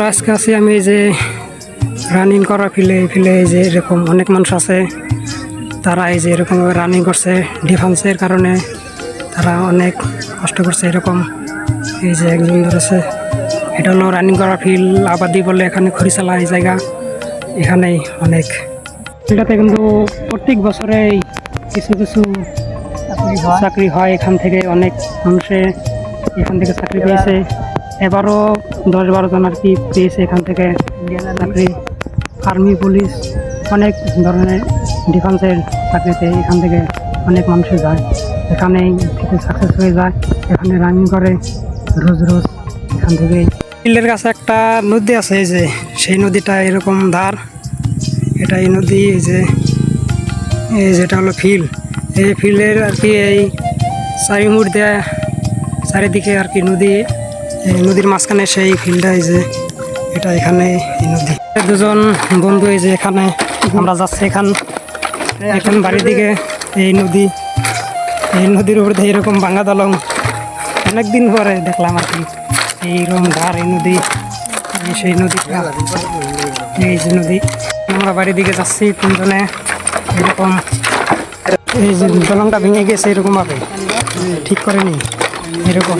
আজকে আছি আমি এই যে রানিং করা ফিলে এই যে এরকম অনেক মানুষ আছে, তারা এই যে এরকম রানিং করছে ডিফেন্সের কারণে, তারা অনেক কষ্ট করছে এরকম। এই যে একজন ধরেছে, এটা হলো রানিং করা ফিল্ড আবাদি বলে, এখানে খড়িচালা এই জায়গা, এখানেই অনেক এটাতে কিন্তু প্রত্যেক বছরেই কিছু কিছু চাকরি হয়। এখান থেকে অনেক মানুষে এখান থেকে চাকরি পেয়েছে, এবারও 10-12 জন আর কি পেয়েছে এখান থেকে চাকরি। আর্মি, পুলিশ, অনেক ধরনের ডিফেন্সের চাকরিতে এখান থেকে অনেক মানুষই যায়, এখানেই থেকে সাকসেস হয়ে যায়, এখানে রানিং করে রোজ রোজ এখান থেকে। ফিল্ডের কাছে একটা নদী আছে, এই যে সেই নদীটা এরকম ধার, এটা এই নদী, এই যে যেটা হলো ফিল্ড, এই ফিল্ডের আর কি এই চারিমুড় দেয়া চারিদিকে আর কি নদী, এই নদীর মাঝখানে সেই ফিল্ডটা, এই যে এটা এখানে এই নদী। দুজন বন্ধু এই যে এখানে আমরা যাচ্ছি, এখান বাড়ির দিকে এই নদীর উপর দিয়ে এরকম ভাঙা দলং অনেকদিন পরে দেখলাম আর কি, এইরকম ধার এই নদী, সেই নদীটা, এই যে নদী। আমরা বাড়ির দিকে যাচ্ছি তিনজনে, এরকম এই যে দলংটা ভেঙে গেছে এরকম ভাবে, ঠিক করেনি এরকম।